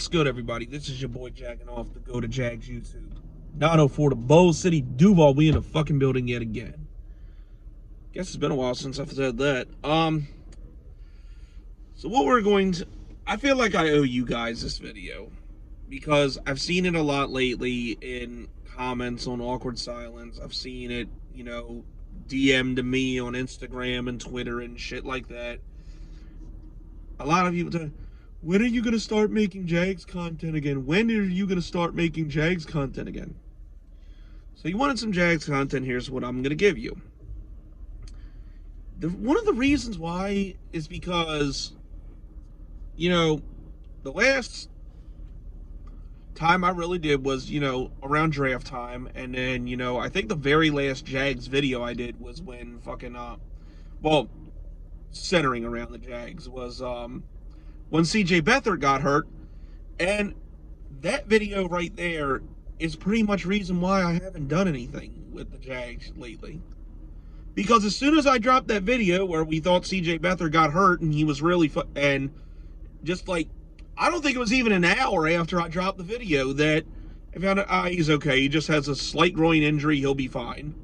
What's good, everybody? This is your boy jacking off the Go to Jags YouTube. 904 to Bowl City, Duval. We in the fucking building yet again. Guess it's been a while since I've said that. So what we're going to... I feel like I owe you guys this video because I've seen it a lot lately in comments on Awkward Silence. I've seen it, DM'd to me on Instagram and Twitter and shit like that. A lot of people tell, when are you going to start making Jags content again? When are you going to start making Jags content again? So you wanted some Jags content, here's what I'm going to give you. One of the reasons why is because, the last time I really did was, around draft time. And then, I think the very last Jags video I did was when centering around the Jags was when CJ Beathard got hurt. And that video right there is pretty much reason why I haven't done anything with the Jags lately. Because as soon as I dropped that video where we thought CJ Beathard got hurt and he was really I don't think it was even an hour after I dropped the video that I found out he's okay. He just has a slight groin injury. He'll be fine.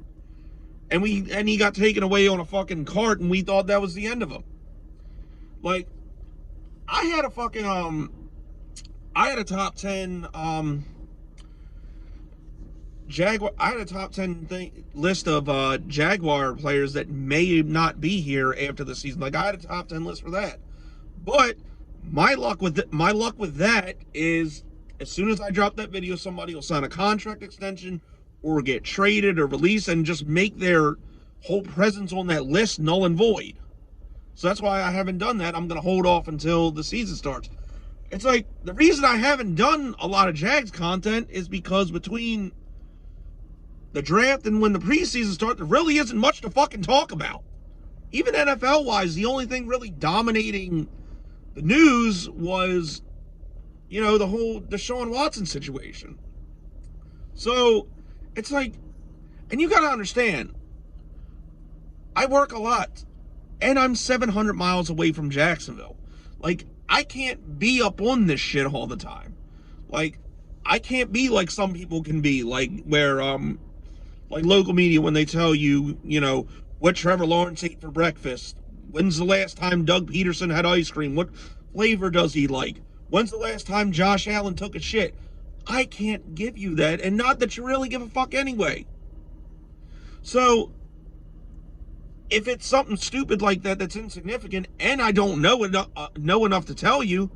And he got taken away on a fucking cart, and we thought that was the end of him. Like, I had a top 10 list of Jaguar players that may not be here after the season. Like, I had a top 10 list for that. But my luck with that is, as soon as I drop that video, somebody will sign a contract extension or get traded or released and just make their whole presence on that list null and void. So that's why I haven't done that. I'm going to hold off until the season starts. It's like, the reason I haven't done a lot of Jags content is because between the draft and when the preseason starts, there really isn't much to fucking talk about. Even NFL-wise, the only thing really dominating the news was, the whole Deshaun Watson situation. So, it's like, and you gotta understand, I work a lot, and I'm 700 miles away from Jacksonville. Like, I can't be up on this shit all the time. Like, I can't be like some people can be, like, where, like local media, when they tell you, what Trevor Lawrence ate for breakfast. When's the last time Doug Peterson had ice cream? What flavor does he like? When's the last time Josh Allen took a shit? I can't give you that, and not that you really give a fuck anyway. So, if it's something stupid like that that's insignificant, and I don't know enough to tell you,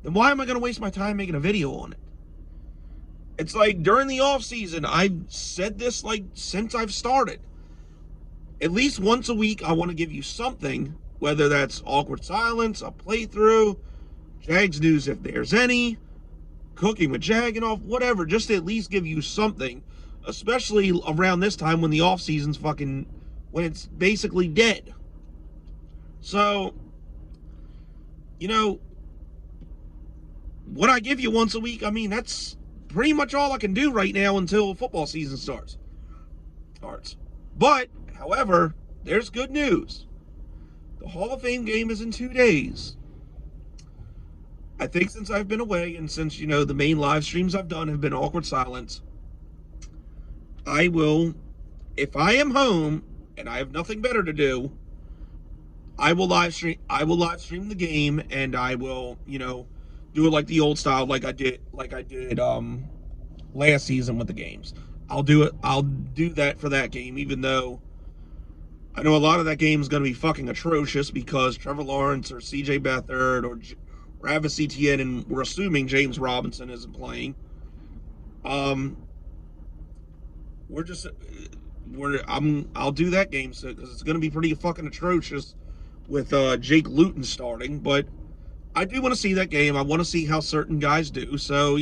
then why am I going to waste my time making a video on it? It's like, during the off season, I've said this since I've started. At least once a week, I want to give you something, whether that's Awkward Silence, a playthrough, Jags news if there's any, cooking with Jagging Off, whatever, just to at least give you something, especially around this time when the off season's when it's basically dead. So, what I give you once a week, that's pretty much all I can do right now until football season starts. But, however, there's good news. The Hall of Fame game is in 2 days. I think since I've been away, and since, the main live streams I've done have been Awkward Silence, I will, if I am home and I have nothing better to do, I will live stream the game, and I will, do it like the old style, like I did last season with the games. I'll do that for that game, even though I know a lot of that game is going to be fucking atrocious because Trevor Lawrence or CJ Beathard or Travis Etienne, and we're assuming James Robinson isn't playing. I'll do that game because it's going to be pretty fucking atrocious with Jake Luton starting, but I do want to see that game. I want to see how certain guys do. So,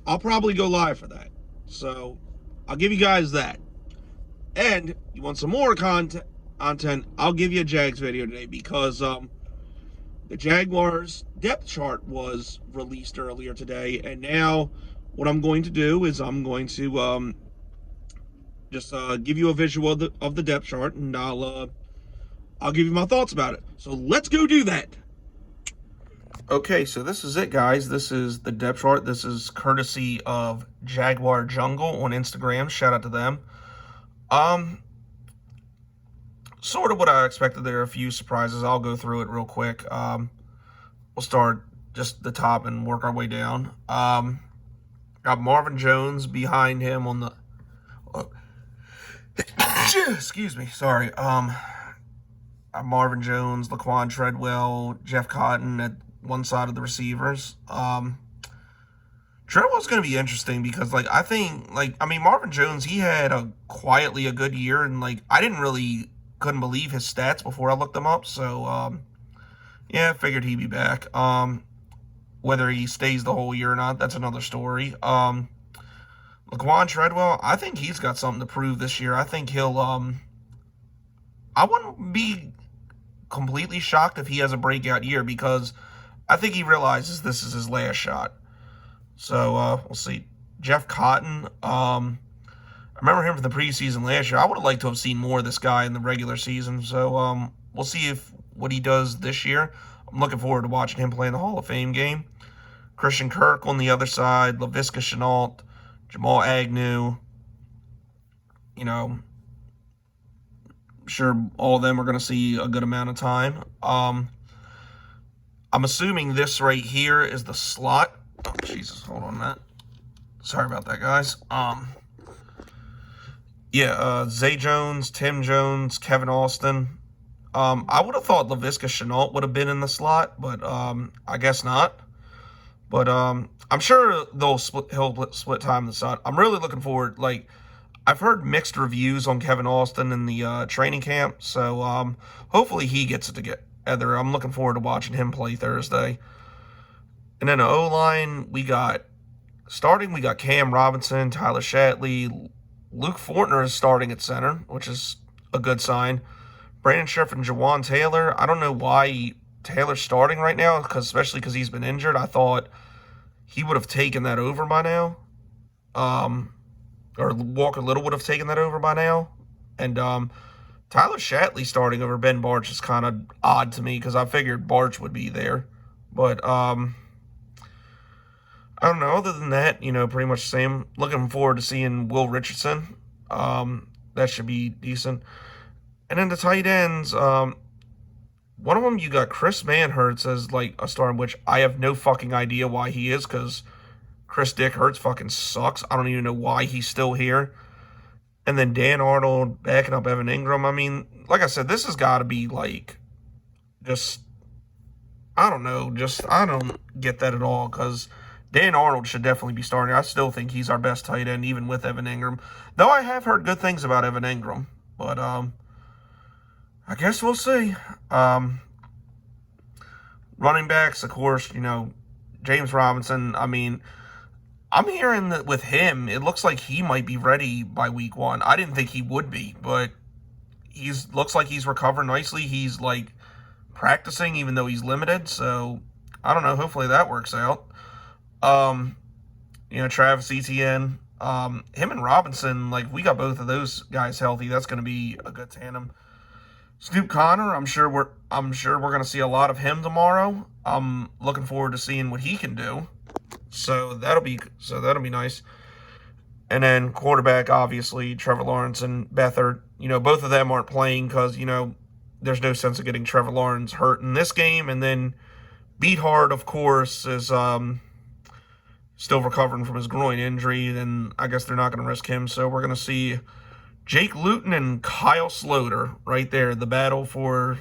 I'll probably go live for that. So, I'll give you guys that. And you want some more content, I'll give you a Jags video today because the Jaguars depth chart was released earlier today, and now what I'm going to do is I'm going to just give you a visual of the depth chart, and I'll give you my thoughts about it. So let's go do that. Okay, so this is it, guys. This is the depth chart. This is courtesy of Jaguar Jungle on Instagram. Shout out to them. Um, Sort of what I expected. There are a few surprises. I'll go through it real quick. We'll start just the top and work our way down. Got Marvin Jones behind him on the. Excuse me. Sorry. Marvin Jones, Laquan Treadwell, Jeff Cotton at one side of the receivers. Treadwell's going to be interesting because, Marvin Jones, he had quietly a good year, and couldn't believe his stats before I looked them up. So, yeah, I figured he'd be back. Whether he stays the whole year or not, that's another story. Laquan Treadwell, I think he's got something to prove this year. I think he'll, I wouldn't be completely shocked if he has a breakout year because I think he realizes this is his last shot. So we'll see. Jeff Cotton, I remember him from the preseason last year. I would have liked to have seen more of this guy in the regular season. So we'll see what he does this year. I'm looking forward to watching him play in the Hall of Fame game. Christian Kirk on the other side, Laviska Shenault, Jamal Agnew. You know, I'm sure all of them are going to see a good amount of time. I'm assuming this right here is the slot. Oh, Jesus, hold on that. Sorry about that, guys. Zay Jones, Tim Jones, Kevin Austin. I would have thought Laviska Shenault would have been in the slot, but I guess not. But I'm sure he'll split time in the slot. I'm really looking forward. I've heard mixed reviews on Kevin Austin in the training camp, so hopefully he gets it together. I'm looking forward to watching him play Thursday. And then the O-line, we got Cam Robinson, Tyler Shatley, Luke Fortner is starting at center, which is a good sign. Brandon Scherf and Jawan Taylor. I don't know why Taylor's starting right now, especially because he's been injured. I thought he would have taken that over by now. Or Walker Little would have taken that over by now. And Tyler Shatley starting over Ben Barch is kind of odd to me because I figured Barch would be there. But I don't know. Other than that, pretty much the same. Looking forward to seeing Will Richardson. That should be decent. And then the tight ends, one of them you got Chris Manhertz as a star, which I have no fucking idea why he is because Chris Dick Hurts fucking sucks. I don't even know why he's still here. And then Dan Arnold backing up Evan Ingram. I mean, like I said, this has got to be I don't get that at all because Dan Arnold should definitely be starting. I still think he's our best tight end, even with Evan Ingram. Though I have heard good things about Evan Ingram. But I guess we'll see. Running backs, of course, James Robinson. I mean, I'm hearing that with him, it looks like he might be ready by week 1. I didn't think he would be, but looks like he's recovering nicely. He's practicing even though he's limited. So I don't know. Hopefully that works out. Travis Etienne, him and Robinson, we got both of those guys healthy. That's going to be a good tandem. Snoop Connor, I'm sure we're going to see a lot of him tomorrow. I'm looking forward to seeing what he can do. So that'll be nice. And then quarterback, obviously, Trevor Lawrence and Beathard. Both of them aren't playing because, there's no sense of getting Trevor Lawrence hurt in this game. And then Beathard, of course, is still recovering from his groin injury. And I guess they're not going to risk him. So we're going to see Jake Luton and Kyle Sloter right there. The battle for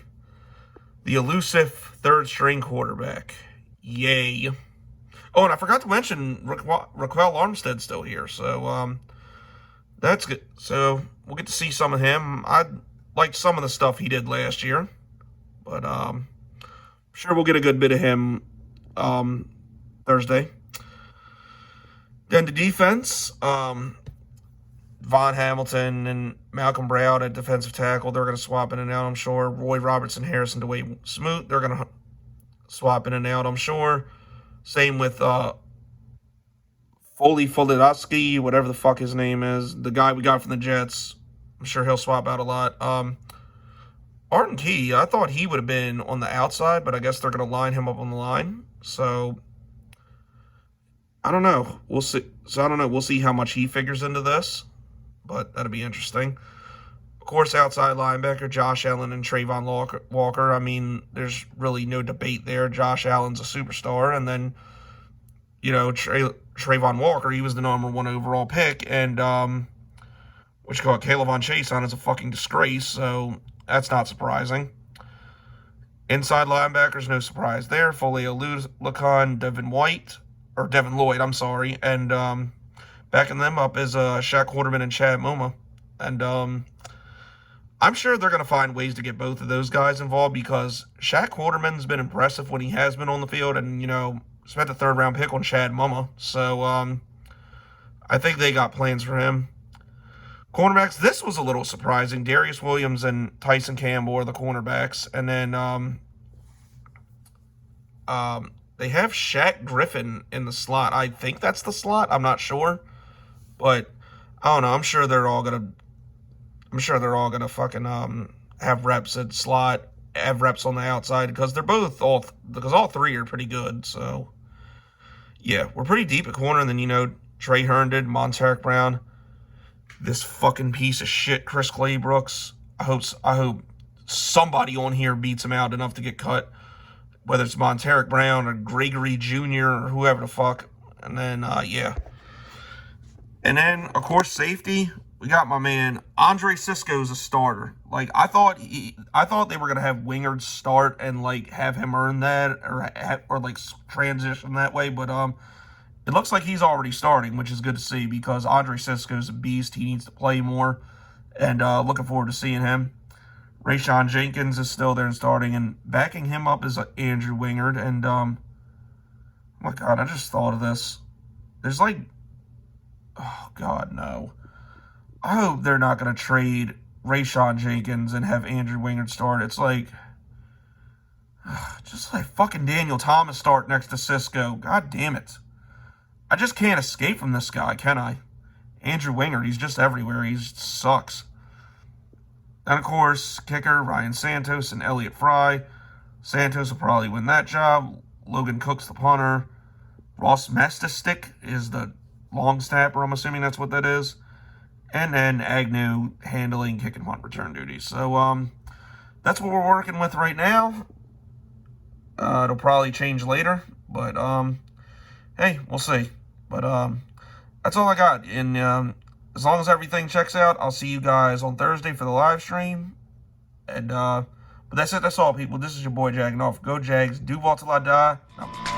the elusive third-string quarterback. Yay. Oh, and I forgot to mention Raquel Armstead's still here, so that's good. So we'll get to see some of him. I liked some of the stuff he did last year, but I'm sure we'll get a good bit of him Thursday. Then the defense, Von Hamilton and Malcolm Brown at defensive tackle, they're going to swap in and out, I'm sure. Roy Robertson, Harrison, DeWayne Smoot, they're going to swap in and out, I'm sure. Same with Folidowski, whatever the fuck his name is, the guy we got from the Jets. I'm sure he'll swap out a lot. Arden Key, I thought he would have been on the outside, but I guess they're going to line him up on the line. So I don't know. We'll see. So I don't know. We'll see how much he figures into this, but that'll be interesting. Of course, outside linebacker Josh Allen and Trayvon Walker. I mean, there's really no debate there. Josh Allen's a superstar, and then Trayvon Walker, he was the #1 overall pick, and what you call it, Caleb on Chase on is a fucking disgrace. So that's not surprising. Inside linebackers, no surprise there. Foley Lacon, Devin Lloyd, I'm sorry. And backing them up is Shaq Quarterman and Chad Muma. And I'm sure they're going to find ways to get both of those guys involved because Shaq Quarterman's been impressive when he has been on the field and, spent a 3rd-round pick on Chad Muma. So I think they got plans for him. Cornerbacks, this was a little surprising. Darius Williams and Tyson Campbell are the cornerbacks. And then they have Shaq Griffin in the slot. I think that's the slot. I'm not sure. But I don't know. I'm sure they're all gonna fucking have reps at slot, have reps on the outside because all three are pretty good. So yeah, we're pretty deep at corner. And then Trey Herndon, Monteric Brown, this fucking piece of shit, Chris Claybrooks. I hope somebody on here beats him out enough to get cut, whether it's Monteric Brown or Gregory Jr. or whoever the fuck. And then yeah. And then, of course, safety, we got my man Andre Cisco's a starter. Like, I thought they were gonna have Wingard start and like have him earn that or like transition that way, but it looks like he's already starting, which is good to see because Andre Cisco's a beast. He needs to play more, and looking forward to seeing him. Rayshawn Jenkins is still there and starting, and backing him up is Andrew Wingard. And oh my God, I just thought of this. There's like, oh God, no. I hope they're not going to trade Rayshawn Jenkins and have Andrew Wingard start. It's like, just like fucking Daniel Thomas start next to Cisco. God damn it. I just can't escape from this guy, can I? Andrew Wingard, he's just everywhere. He sucks. And of course, kicker Ryan Santos and Elliott Fry. Santos will probably win that job. Logan Cook's the punter. Ross Mestistic is the long snapper. I'm assuming that's what that is. And then Agnew handling kick and punt return duties. So that's what we're working with right now. It'll probably change later, but hey, we'll see. But that's all I got. And as long as everything checks out, I'll see you guys on Thursday for the live stream. And but that's it. That's all, people. This is your boy Jagging Off. Go Jags. Duval till I die. No.